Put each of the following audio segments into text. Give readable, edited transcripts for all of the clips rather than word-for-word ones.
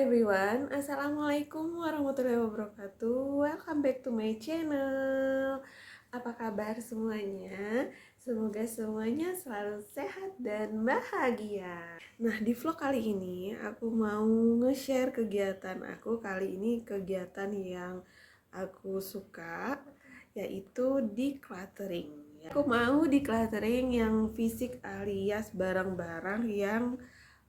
everyone, Assalamualaikum warahmatullahi wabarakatuh. Welcome back to my channel. Apa kabar semuanya? Semoga semuanya selalu sehat dan bahagia. Nah, di vlog kali ini aku mau nge-share kegiatan aku. Kali ini kegiatan yang aku suka, yaitu decluttering. Aku mau decluttering yang fisik alias barang-barang yang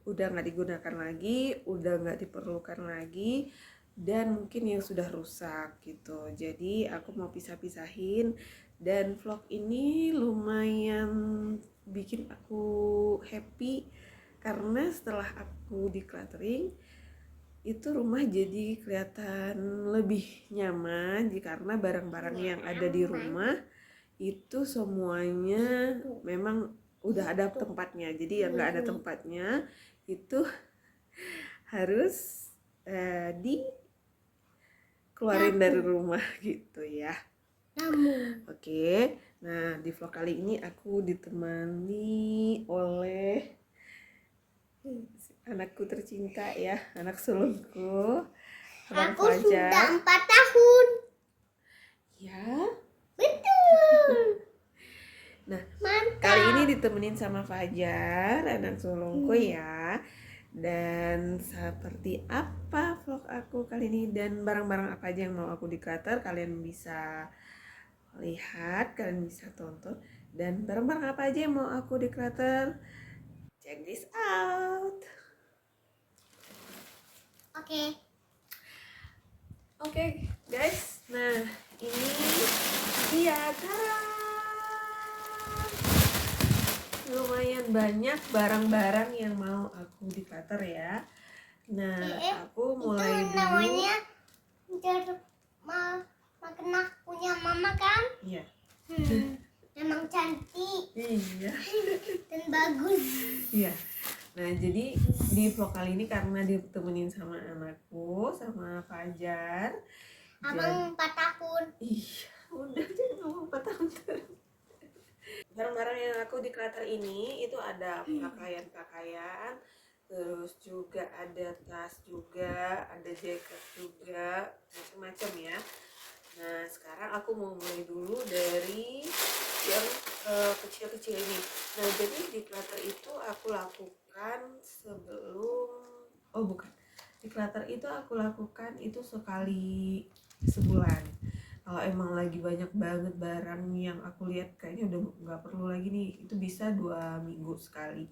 udah nggak digunakan lagi, udah nggak diperlukan lagi, dan mungkin yang sudah rusak gitu. Jadi aku mau pisah-pisahin, dan vlog ini lumayan bikin aku happy karena setelah aku decluttering itu rumah jadi kelihatan lebih nyaman karena barang-barang yang ada di rumah itu semuanya memang udah ada tempatnya. Jadi yang nggak ada tempatnya itu harus dikeluarin dari rumah gitu ya. Oke, nah di vlog kali ini aku ditemani oleh anakku tercinta ya, anak sulungku, Abang Aku Fajar. sudah 4 tahun. Ya, betul. Nah, Mantap. kali ini ditemenin sama Fajar, anak sulungku ya. Dan seperti apa vlog aku kali ini dan barang-barang apa aja yang mau aku declutter, kalian bisa lihat, kalian bisa tonton. Dan barang-barang apa aja yang mau aku declutter, check this out. Oke, guys. Nah, ini dia, lumayan banyak barang-barang yang mau aku declutter ya. Nah, aku mulai itu namanya makna punya mama kan? Iya. Emang cantik. Iya. Dan bagus. Iya. Nah, jadi di vlog kali ini karena ditemenin sama anakku, sama Fajar. Abang 4 tahun. Iya, udah jangan ngomong 4 tahun. Barang-barang yang aku declutter ini itu ada pakaian-pakaian, terus juga ada tas juga, ada jaket juga, macam-macam ya. Nah, sekarang aku mau mulai dulu dari yang kecil-kecil ini. Nah, jadi declutter itu aku lakukan declutter itu aku lakukan itu sekali sebulan. Kalau emang lagi banyak banget barang yang aku lihat kayaknya udah nggak perlu lagi nih, itu bisa 2 minggu sekali.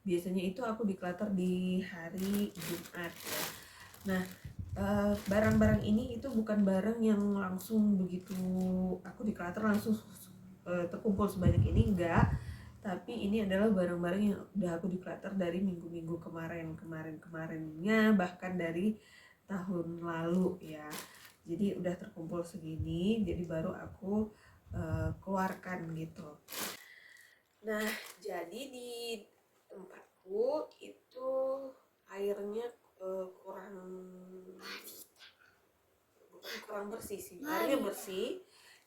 Biasanya itu aku declutter di hari Jumat ya. Nah, barang-barang ini itu bukan barang yang langsung begitu aku declutter langsung terkumpul sebanyak ini, enggak. Tapi ini adalah barang-barang yang udah aku declutter dari minggu-minggu kemarinnya, bahkan dari tahun lalu ya. Jadi udah terkumpul segini, jadi baru aku keluarkan gitu. Nah, jadi di tempatku itu airnya kurang bersih sih. Airnya bersih,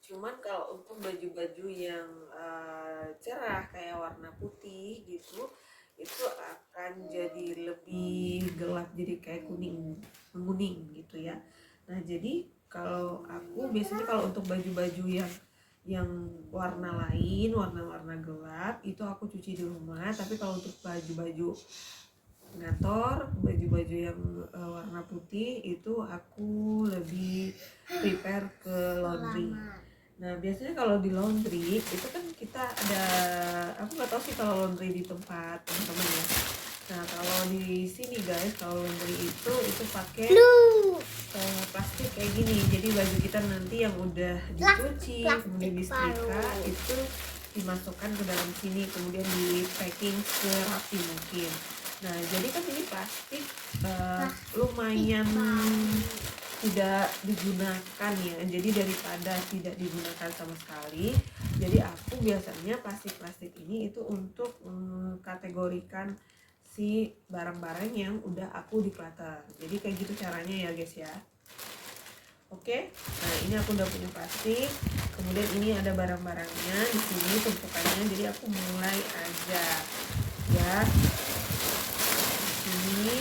cuman kalau untuk baju-baju yang cerah kayak warna putih gitu, itu akan jadi lebih gelap, jadi kayak menguning gitu ya. Nah, jadi kalau aku biasanya kalau untuk baju-baju yang warna lain, warna-warna gelap itu aku cuci di rumah. Tapi kalau untuk baju-baju kantor, baju-baju yang warna putih itu aku lebih prepare ke laundry. Nah, biasanya kalau di laundry itu kan kita ada, aku nggak tahu sih kalau laundry di tempat teman-teman ya. Nah, kalau di sini guys, kalau laundry itu pakai plastik kayak gini. Jadi baju kita nanti yang udah dicuci kemudian disetrika itu dimasukkan ke dalam sini, kemudian di packing serapi mungkin. Nah, jadi kan ini plastik lumayan tidak digunakan ya. Jadi daripada tidak digunakan sama sekali, jadi aku biasanya plastik ini itu untuk kategorikan si barang-barang yang udah aku declutter. Jadi kayak gitu caranya ya guys ya. Oke, nah ini aku udah punya plastik. Kemudian ini ada barang-barangnya di sini tumpukannya. Jadi aku mulai aja ya. Ini.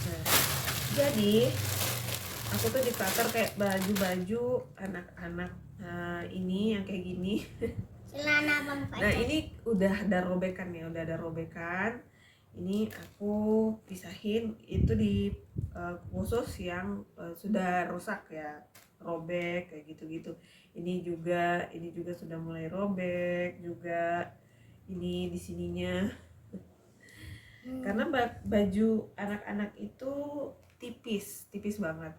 Nah, Jadi aku tuh di clutter kayak baju-baju anak-anak ini yang kayak gini. Celana Bang Nah Fajar. ini udah ada robekan ya, udah ada robekan. Ini aku pisahin itu di khusus yang sudah rusak ya, robek kayak gitu-gitu. Ini juga sudah mulai robek juga. Ini di sininya. Karena baju anak-anak itu tipis banget.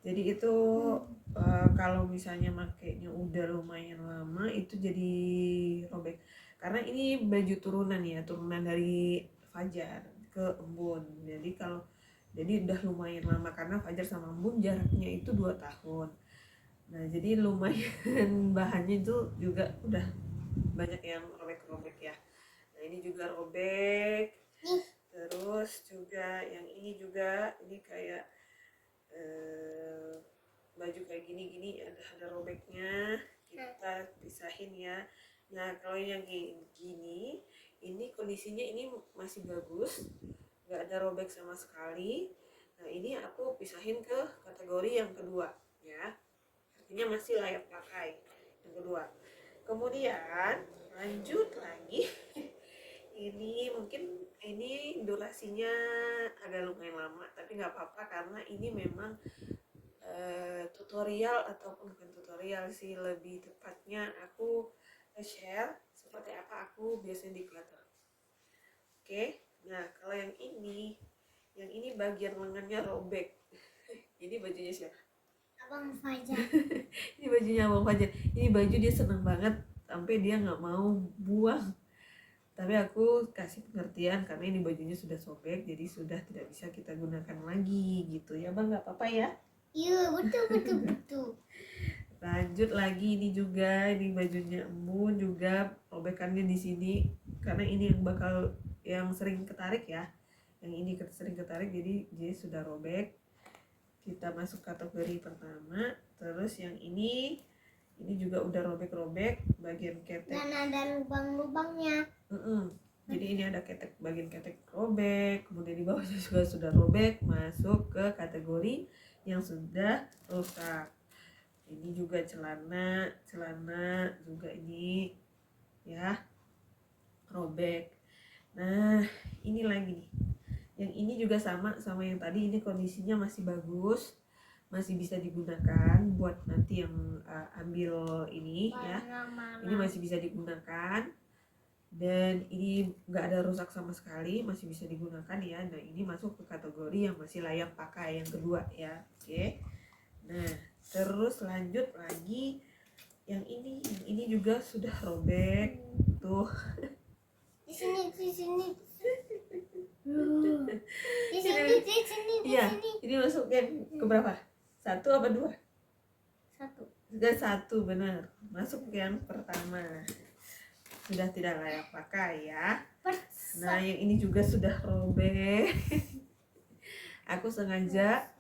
Jadi itu kalau misalnya makainya udah lumayan lama itu jadi robek. Karena ini baju turunan ya, turunan dari Fajar ke Embun. Jadi udah lumayan lama karena Fajar sama Embun jaraknya itu 2 tahun. Nah, jadi lumayan bahannya itu juga udah banyak yang robek-robek ya. Nah, ini juga robek. Terus juga yang ini juga, ini kayak baju kayak gini ada robeknya, kita pisahin ya. Nah kalau yang gini ini kondisinya ini masih bagus, nggak ada robek sama sekali. Nah ini aku pisahin ke kategori yang kedua ya, artinya masih layak pakai yang kedua. Kemudian lanjut lagi ini mungkin ini durasinya agak lumayan lama tapi nggak apa-apa karena ini memang tutorial ataupun bukan tutorial sih, lebih tepatnya aku share seperti apa aku biasanya declutter. Oke, nah kalau yang ini bagian lengannya robek. Ini bajunya siapa? Abang Fajar. Ini bajunya Abang Fajar. Ini baju dia seneng banget sampai dia nggak mau buang. Tapi aku kasih pengertian karena ini bajunya sudah sobek, jadi sudah tidak bisa kita gunakan lagi gitu ya Bang, nggak apa-apa ya. Iya betul. Lanjut lagi ini juga, ini bajunya Embun juga robekannya di sini karena ini yang sering ketarik ya. Yang ini sering ketarik jadi dia sudah robek. Kita masuk kategori pertama. Terus yang ini juga udah robek-robek bagian ketek. Dan ada lubang-lubangnya. Jadi ini ada bagian ketek robek, kemudian di bawahnya juga sudah robek, masuk ke kategori yang sudah rusak. Ini juga celana juga ini ya robek. Nah ini lagi nih, yang ini juga sama yang tadi, ini kondisinya masih bagus, masih bisa digunakan buat nanti yang ambil ini ya. Ini masih bisa digunakan dan ini nggak ada rusak sama sekali, masih bisa digunakan ya. Nah ini masuk ke kategori yang masih layak pakai yang kedua ya. Oke. Nah terus lanjut lagi yang ini juga sudah robek tuh. Di sini. Iya, ini masukin ke berapa? 1 apa 2? 1. Sudah 1, benar. Masuk ke yang pertama. Sudah tidak layak pakai ya. Nah yang ini juga sudah robek. Aku sengaja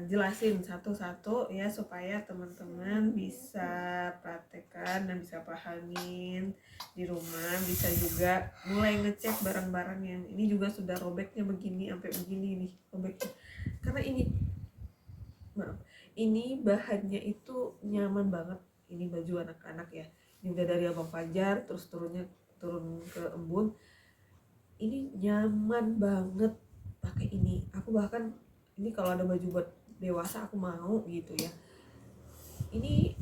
jelasin satu-satu ya supaya teman-teman bisa praktekkan dan bisa pahamin di rumah, bisa juga mulai ngecek barang-barang yang ini juga sudah robeknya begini sampai begini nih robeknya. Karena ini bahannya itu nyaman banget, ini baju anak-anak ya. Ini udah dari Abang Fajar terus turun ke Embun. Ini nyaman banget pakai ini. Aku bahkan ini kalau ada baju buat dewasa aku mau gitu ya. Ini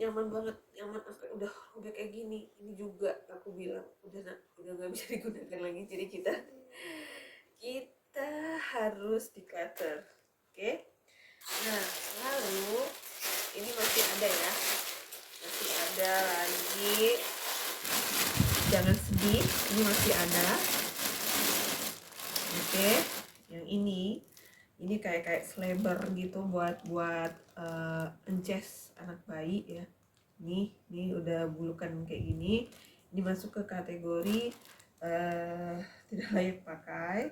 nyaman banget, nyaman sampai udah kayak gini. Ini juga aku bilang udah nggak bisa digunakan lagi. Jadi kita harus declutter. Oke. Nah lalu ini masih ada ya, masih ada lagi. Jangan sedih, ini masih ada. Oke, yang ini kayak selebar gitu buat ences anak bayi ya. Ini udah bulukan kayak gini. Ini masuk ke kategori tidak layak pakai.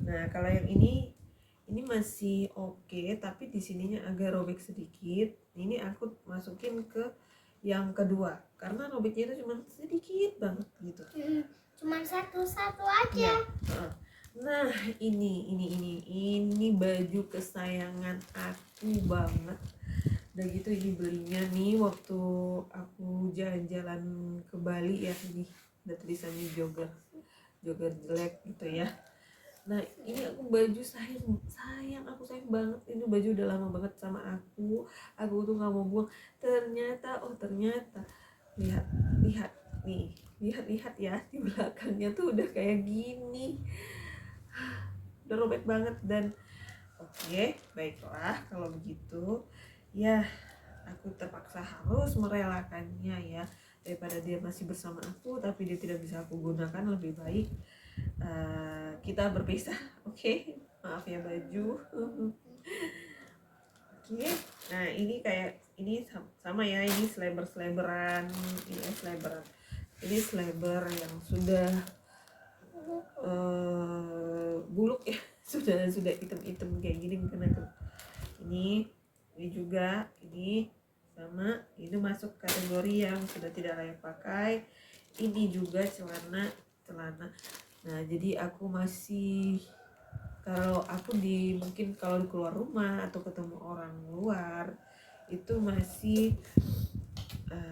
Nah kalau yang ini masih oke, tapi di sininya agak robek sedikit. Ini aku masukin ke yang kedua karena robeknya itu cuma sedikit banget gitu. Cuma satu aja. Ya. Nah, ini baju kesayangan aku banget. Udah gitu ini belinya nih waktu aku jalan-jalan ke Bali ya, nih ada tulisannya jogger jelek gitu ya. Nah, ini aku baju sayang aku sayang banget. Ini baju udah lama banget sama aku tuh nggak mau buang. Ternyata lihat lihat nih, lihat ya, di belakangnya tuh udah kayak gini, udah robek banget. Dan oke, baiklah kalau begitu ya, aku terpaksa harus merelakannya ya. Daripada dia masih bersama aku tapi dia tidak bisa aku gunakan, lebih baik kita berpisah. Oke, maaf ya baju. Oke, nah ini kayak ini sama ya, ini seleberan, ini seleber yang sudah buluk ya, sudah hitam kayak gini mungkin aku. Ini juga, ini sama, ini masuk kategori yang sudah tidak layak pakai. Ini juga celana. Nah, jadi aku masih, kalau aku mungkin kalau keluar rumah atau ketemu orang luar itu masih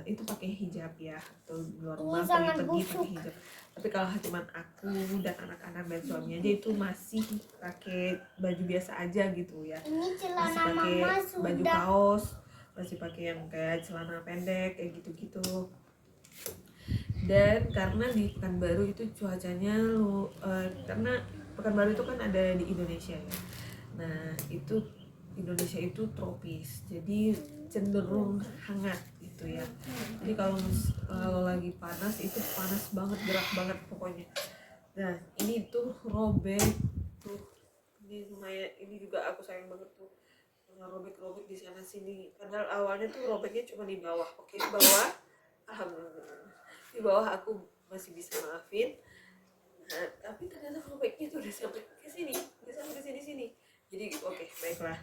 itu pakai hijab ya, atau luar rumah pergi pakai hijab. Tapi kalau cuma aku dan anak-anak dan suaminya aja itu masih pakai baju biasa aja gitu ya. Ini celana Masih pakai mama baju sudah. kaos, masih pakai yang kayak celana pendek kayak gitu-gitu. Dan karena di Pekanbaru itu cuacanya karena Pekanbaru itu kan ada di Indonesia ya. Nah, itu Indonesia itu tropis, jadi cenderung hangat gitu ya. Jadi kalau lagi panas itu panas banget, gerak banget pokoknya. Nah, ini tuh robek tuh. Ini lumayan, ini juga aku sayang banget tuh. Robek-robek di sana sini. Padahal awalnya tuh robeknya cuma di bawah. Oke, di bawah. Alhamdulillah. Di bawah aku masih bisa maafin. Nah, tapi ternyata robeknya tuh udah sampai ke sini, udah sampai ke sini. Jadi oke, baiklah.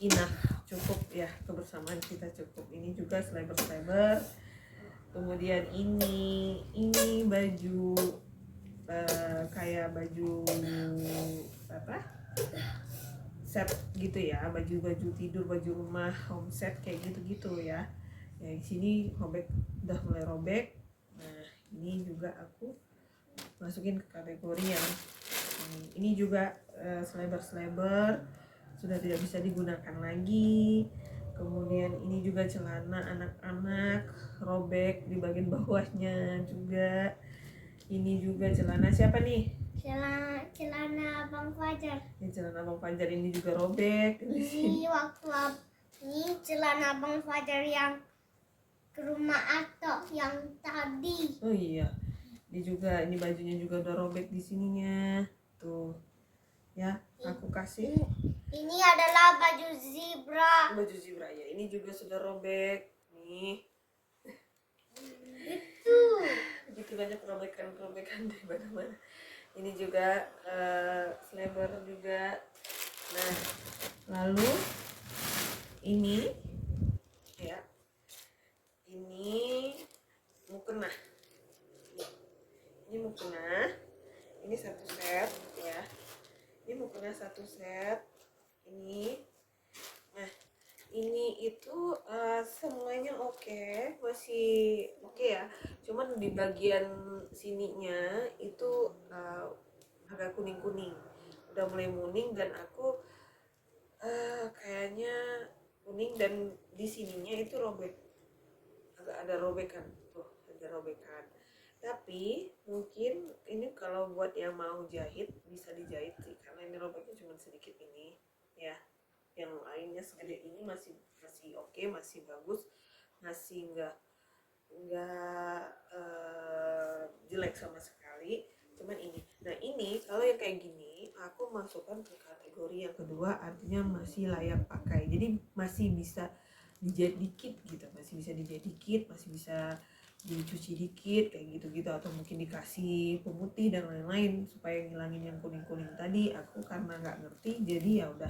Enough, cukup ya, kebersamaan kita cukup. Ini juga seleber. Kemudian ini baju kayak baju apa? Set gitu ya, baju tidur, baju rumah, home set kayak gitu-gitu ya. Ya di sini udah mulai robek. Nah, ini juga aku masukin ke kategori yang ini juga seleber sudah tidak bisa digunakan lagi. Kemudian ini juga celana anak-anak robek di bagian bawahnya juga. Ini juga celana siapa nih? Celana Abang Fajar. Ini celana Abang Fajar, ini juga robek. Ini ini celana Abang Fajar yang ke rumah Atok yang tadi. Oh iya, ini bajunya juga udah robek di sininya tuh ya. Aku kasih Ini adalah baju zebra ya, ini juga sudah robek nih. itu. Begitu banyak kerobekan di mana-mana. Ini juga seleber juga. Nah, lalu ini ya, ini mukena. Ini mukena, ini satu set ya. Ini mukena satu set. Ini, nah ini itu semuanya oke, masih oke ya. Cuman di bagian sininya itu agak kuning, udah mulai kuning, dan aku kayaknya kuning, dan di sininya itu robek, agak ada robekan tuh, ada robekan. Tapi mungkin ini kalau buat yang mau jahit bisa dijahit sih, karena ini robeknya cuma sedikit ini ya. Yang lainnya segede ini masih oke, masih bagus, masih nggak jelek sama sekali. Cuman ini, nah ini kalau yang kayak gini aku masukkan ke kategori yang kedua, artinya masih layak pakai. Jadi masih bisa dijahit dikit gitu, masih bisa dicuci dikit kayak gitu-gitu, atau mungkin dikasih pemutih dan lain-lain supaya ngilangin yang kuning-kuning tadi. Aku karena nggak ngerti jadi ya udah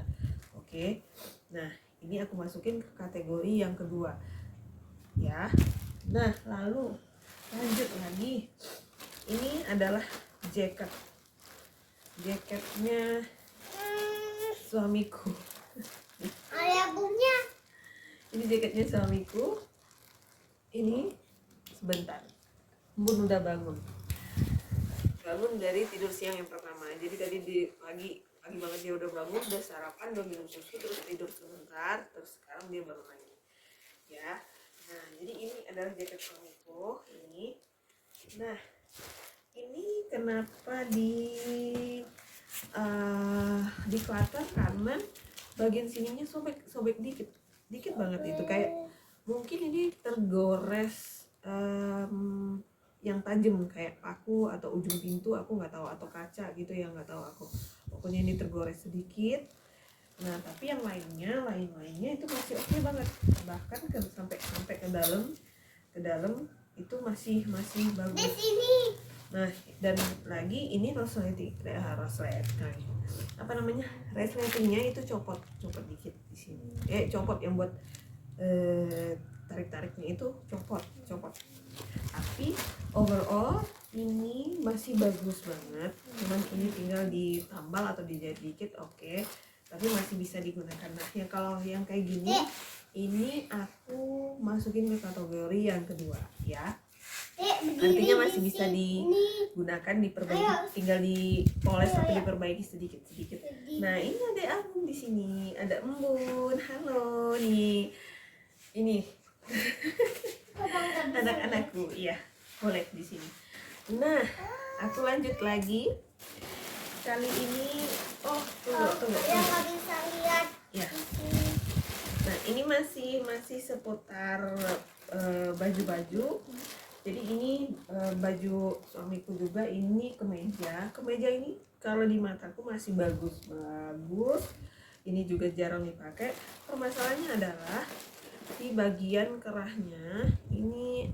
oke. Nah, ini aku masukin ke kategori yang kedua ya. Nah, lalu lanjut lagi, ini adalah jaket. jaketnya suamiku. Ayah punya. Ini jaketnya suamiku. Ini sebentar, Bun udah bangun dari tidur siang yang pertama. Jadi tadi pagi banget dia udah bangun, udah sarapan, udah minum susu, terus tidur sebentar, terus sekarang dia baru lagi ya. Nah, jadi ini adalah jaket suamiku ini. Nah, ini kenapa di clutter karena bagian sininya sobek dikit banget, itu kayak mungkin ini tergores yang tajam kayak paku atau ujung pintu, aku nggak tahu, atau kaca gitu ya, nggak tahu aku. Pokoknya ini tergores sedikit. Nah, tapi yang lainnya itu masih oke banget, bahkan sampai ke dalam itu masih bagus. Di sini. Nah, dan lagi ini resletingnya itu copot dikit di sini. Copot yang buat tarik-tariknya itu copot. Tapi overall ini masih bagus banget. Cuman ini tinggal ditambal atau dijahit dikit, oke. Tapi masih bisa digunakan. Nah, kalau yang kayak gini, ini aku masukin ke kategori yang kedua ya. Artinya masih bisa digunakan, diperbaiki, tinggal dipoles atau diperbaiki sedikit. Nah, ini ada Ambun di sini, ada Embun. Halo nih, ini anak-anakku, iya, boleh di sini. Nah, aku lanjut lagi. Kali ini, tunggu. Yang nggak bisa lihat. Ya. Nah, ini masih seputar baju-baju. Jadi ini baju suamiku juga, ini kemeja ini kalau di mataku masih bagus. Ini juga jarang dipakai. Permasalahannya adalah di bagian kerahnya ini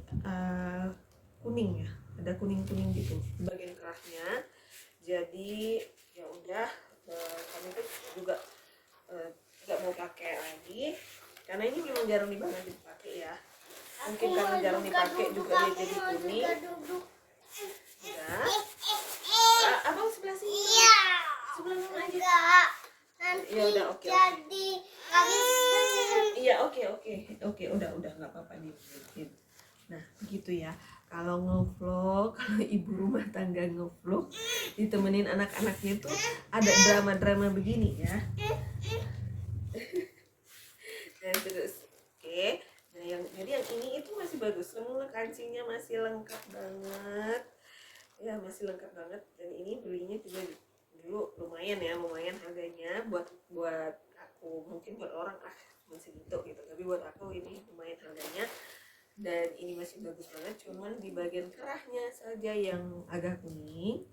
kuning ya, ada kuning gitu di bagian kerahnya. Jadi ya udah, kami tuh juga nggak mau pakai lagi karena ini memang jarang dipakai ya. Mungkin karena jarang dipakai juga dia jadi kuning. Ya. Abang sebelah sini. Iya. Sebelah mana aja. Enggak. Nanti Ya udah, oke. jadi nggak bisa. Iya, oke, udah nggak apa-apa nih. Nah, begitu ya. Kalau ngevlog, kalau ibu rumah tangga ngevlog, ditemenin anak-anaknya tuh ada drama begini ya. Nah, terus oke. Nah, jadi yang ini itu masih bagus. Semua kancingnya masih lengkap banget. Ya, masih lengkap banget. Dan ini belinya juga dulu lumayan harganya buat aku. Mungkin buat orang masih gitu. Tapi buat aku ini lumayan harganya. Dan ini masih bagus banget, cuman di bagian kerahnya saja yang agak kuning.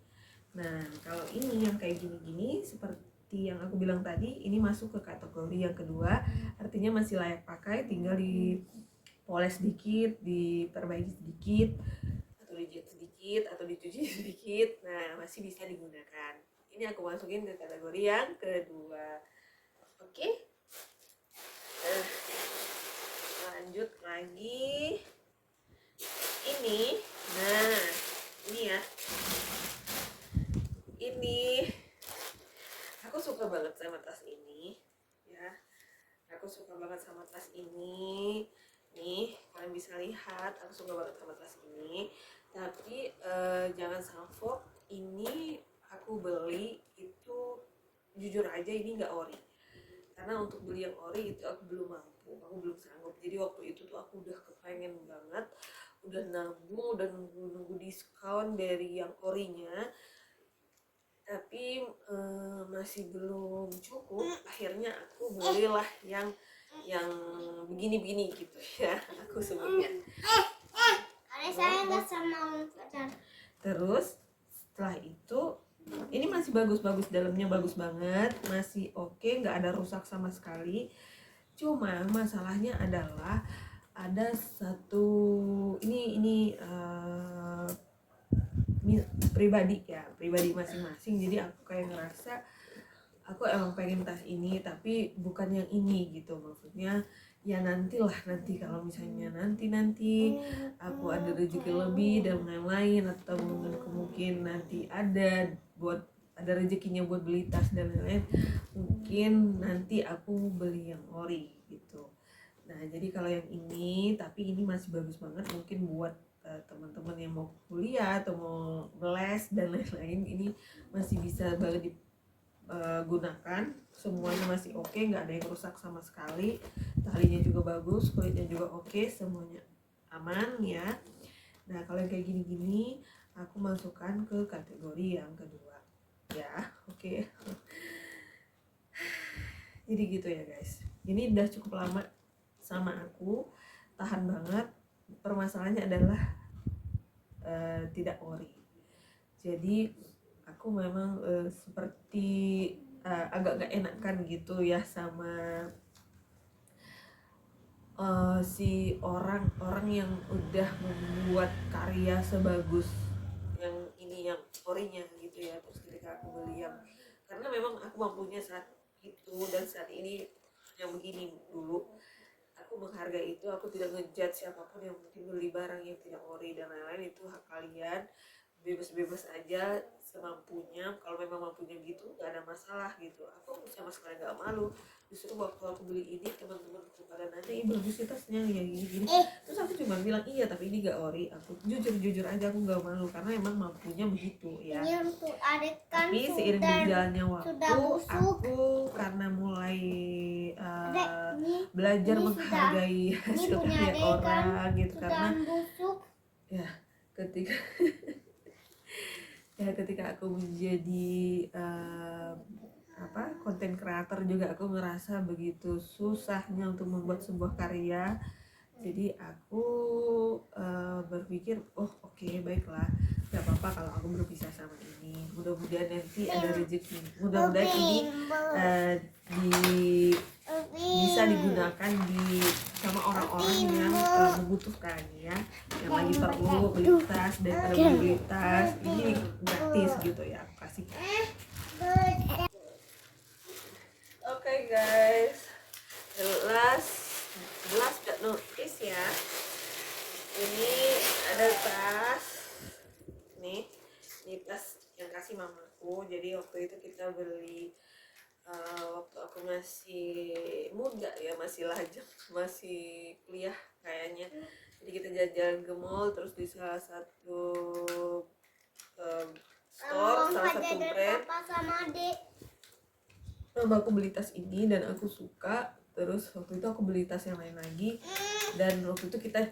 Nah, kalau ini yang kayak gini-gini, seperti yang aku bilang tadi, ini masuk ke kategori yang kedua. Artinya masih layak pakai, tinggal dipoles sedikit, diperbaiki sedikit, atau dijahit sedikit, atau dicuci sedikit. Nah, masih bisa digunakan. Ini aku masukin ke kategori yang kedua. Oke? Lanjut lagi. Ini, nah, ini ya. Ini aku suka banget sama tas ini, ya. Aku suka banget sama tas ini. Nih, kalian bisa lihat, aku suka banget sama tas ini. Tapi jangan salfok. Ini aku beli itu jujur aja ini nggak ori. Karena untuk beli yang ori itu aku belum mampu, aku belum sanggup. Jadi waktu itu tuh aku udah kepengen banget, udah nabung, udah nunggu diskon dari yang orinya, tapi masih belum cukup. Akhirnya aku belilah yang begini-begini gitu ya, aku sebutnya. Karena saya nggak sama pacar. Terus setelah itu ini masih bagus, dalamnya bagus banget, masih oke, nggak ada rusak sama sekali. Cuma masalahnya adalah ada satu ini pribadi masing-masing. Jadi aku kayak ngerasa aku emang pengen tas ini tapi bukan yang ini gitu. Maksudnya ya nanti kalau misalnya nanti aku ada rezeki lebih dan lain-lain, atau mungkin nanti ada buat ada rezekinya buat beli tas dan lain-lain, mungkin nanti aku beli yang ori gitu. Nah jadi kalau yang ini, tapi ini masih bagus banget, mungkin buat teman-teman yang mau kuliah atau mau les dan lain-lain, ini masih bisa banget digunakan, semuanya masih oke, nggak ada yang rusak sama sekali, talinya juga bagus, kulitnya juga oke, semuanya aman ya. Nah kalau yang kayak gini-gini aku masukkan ke kategori yang kedua ya, oke. Jadi gitu ya guys, ini udah cukup lama sama aku, tahan banget. Permasalahannya adalah tidak ori. Jadi aku memang seperti agak gak enakan gitu ya sama si orang-orang yang udah membuat karya sebagus yang ini, yang orinya gitu ya. Terus ketika aku beli yang, karena memang aku mampunya saat itu dan saat ini yang begini dulu, aku menghargai itu, aku tidak ngejudge siapapun yang mungkin beli barang yang tidak ori dan lain-lain, itu hak kalian, bebas-bebas aja semampunya. Kalau memang mampunya gitu nggak ada masalah gitu, aku sama sekali nggak malu. Justru waktu aku beli ini, teman-temanku pada nanya, ih bagus sih tasnya yang gini-gini, terus aku cuma bilang iya tapi ini nggak ori. Aku jujur aja, aku nggak malu karena emang mampunya begitu ya. Ini untuk adik kan Tapi seiring berjalannya sudah waktu, busuk. aku karena mulai Adek, belajar ini menghargai hasil punya karya adek kan orang gitu, sudah karena busuk. ya ketika ya ketika aku menjadi konten kreator juga, aku ngerasa begitu susahnya untuk membuat sebuah karya. Jadi aku berpikir, oh oke, baiklah, gak apa-apa kalau aku berpisah sama ini, mudah-mudahan nanti ada rezeki, mudah-mudahan ini bisa digunakan sama orang-orang yang membutuhkan ya, yang lagi perlu beli tas, daripada beli tas ini gratis gitu ya, aku kasih. Oke guys, the last but not least ya, ini ada tas nih, ini tas yang kasih mamaku. Jadi waktu itu kita beli waktu aku masih muda ya, masih lajang, masih kuliah kayaknya. Jadi kita jalan-jalan ke mall, terus di salah satu store, salah satu brand, Papa sama adik. aku beli tas ini dan aku suka. Terus waktu itu aku beli tas yang lain lagi, dan waktu itu kita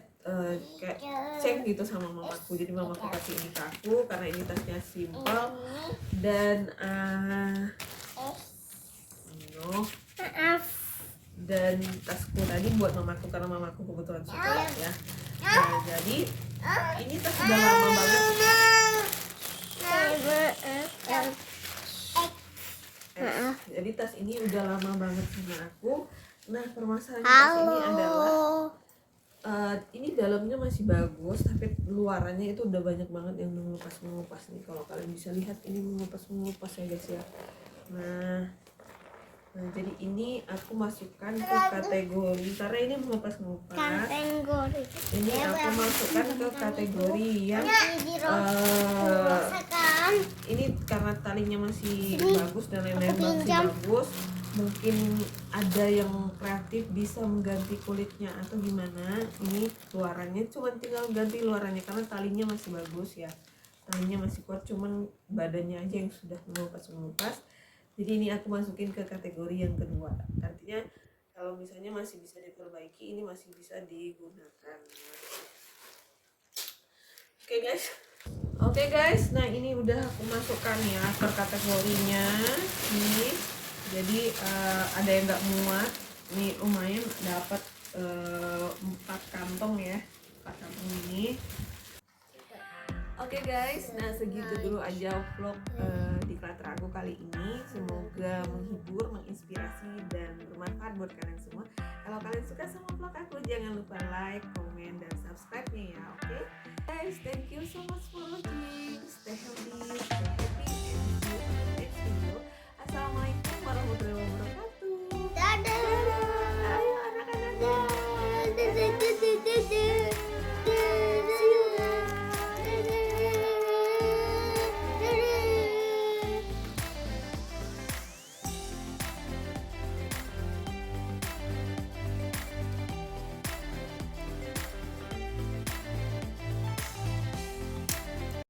kayak cek gitu sama mamaku. Jadi mamaku kasih ini ke aku karena ini tasnya simple dan Maaf. dan tasku tadi buat mamaku karena mamaku kebetulan suka ya. Nah jadi ini tas udah lama banget. Jadi tas ini udah lama banget sama aku. Nah permasalahan tas ini adalah ini dalamnya masih bagus, tapi luarannya itu udah banyak banget yang mengelupas nih. Kalau kalian bisa lihat, ini mengelupas ya guys ya. Nah jadi ini aku masukkan ke kategori, karena ini mengelupas. Ini aku masukkan ke kategori yang ini karena talinya masih bagus dan lain-lain masih bagus. Mungkin ada yang kreatif bisa mengganti kulitnya atau gimana. Ini luarannya cuman tinggal ganti luarannya karena talinya masih bagus ya, talinya masih kuat, cuman badannya aja yang sudah mengelupas. Jadi ini aku masukin ke kategori yang kedua, artinya kalau misalnya masih bisa diperbaiki, ini masih bisa digunakan. Oke guys, nah ini udah aku masukkan ya ke kategorinya nih. Jadi ada yang nggak muat, nih lumayan dapat 4 kantong ya, 4 kantong ini. Oke guys, nah segitu dulu aja vlog Declutter aku kali ini. Semoga menghibur, menginspirasi, dan bermanfaat buat kalian semua. Kalau kalian suka sama vlog aku, jangan lupa like, komen, dan subscribe-nya ya, oke? Guys, thank you so much for watching.